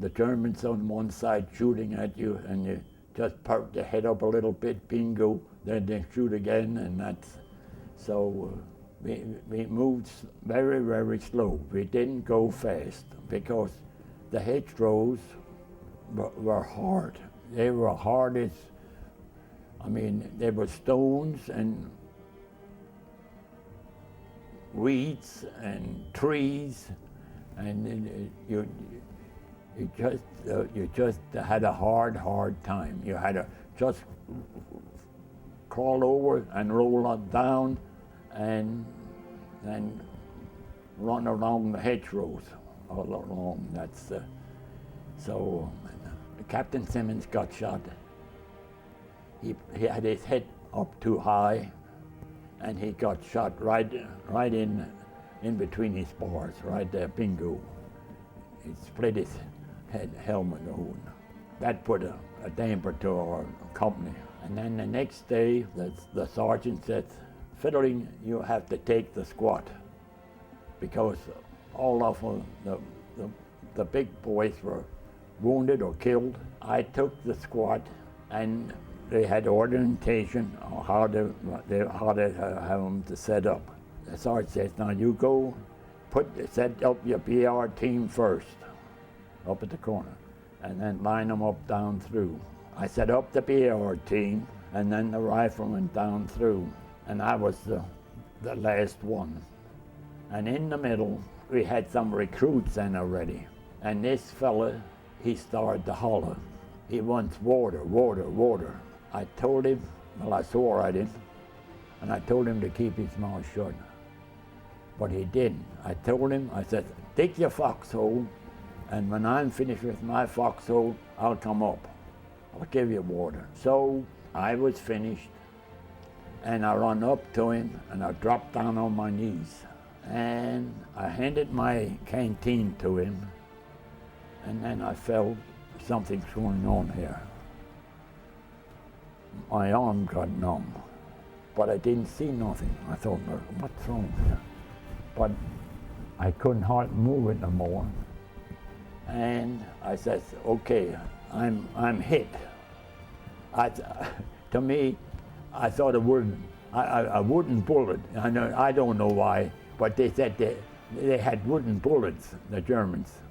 the Germans on one side shooting at you, and you just perk your head up a little bit, bingo, then they shoot again, and that's, so we moved very, very slow. We didn't go fast because the hedgerows were hard. They were hard as, I mean, there were stones and weeds and trees, and you just had a hard time. You had to just crawl over and roll it down, and then run along the hedgerows all along. That's so. Captain Simmons got shot. He had his head up too high, and he got shot right in between his bars, right there, bingo. He split his helmet open. That put a damper to our company. And then the next day, the sergeant said, "Fitterling, you have to take the squad," because all of the big boys were wounded or killed. I took the squad, and they had orientation on how to have them to set up. The sergeant says, "Now you go, set up your BR team first, up at the corner, and then line them up down through." I set up the BR team, and then the riflemen down through, and I was the last one. And in the middle, we had some recruits in already, and this fella, he started to holler. He wants water, water, water. I told him, well, I swore at him, and I told him to keep his mouth shut. But he didn't. I told him, I said, "Dig your foxhole, and when I'm finished with my foxhole, I'll come up. I'll give you water." So I was finished, and I ran up to him, and I dropped down on my knees. And I handed my canteen to him, and then I felt something's going on here. My arm got numb, but I didn't see nothing. I thought, what's wrong here? But I couldn't hardly move it no more. And I said, "Okay, I'm hit." To me, I thought a wooden bullet. I don't know why, but they said they had wooden bullets, the Germans.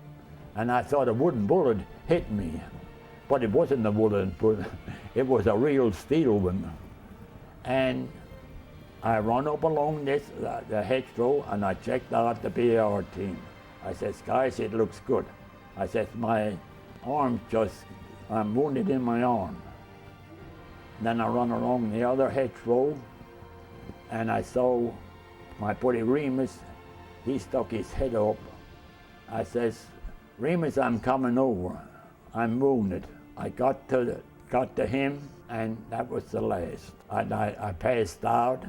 And I thought a wooden bullet hit me, but it wasn't a wooden bullet. It was a real steel one. And I run up along the hedgerow, and I checked out the BR team. I said, "Guys, it looks good." I said, "My arm's I'm wounded in my arm." Then I run along the other hedgerow, and I saw my buddy Remus. He stuck his head up. I says, "Remus, I'm coming over. I'm wounded." I got to him, and that was the last. I passed out,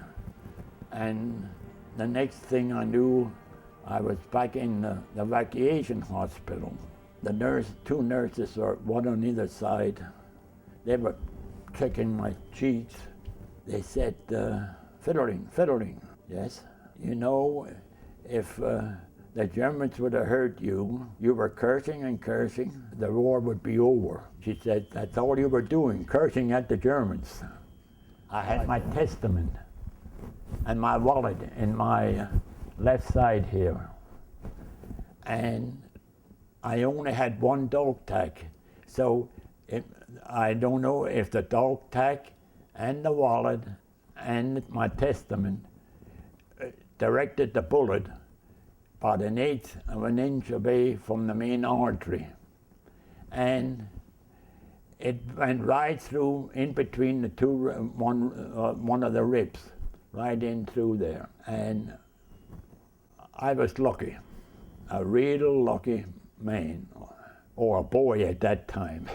and the next thing I knew, I was back in the evacuation hospital. The two nurses were one on either side. They were checking my cheeks. They said, Fitterling, yes? You know, if the Germans would have hurt you, you were cursing and cursing, the war would be over." She said, "That's all you were doing, cursing at the Germans." I had my testament and my wallet in my left side here. And I only had one dog tag. So I don't know if the dog tag and the wallet and my testament directed the bullet about 1/8 of an inch away from the main artery. And it went right through, in between the two, one of the ribs, right in through there. And I was lucky, a real lucky man, or a boy at that time.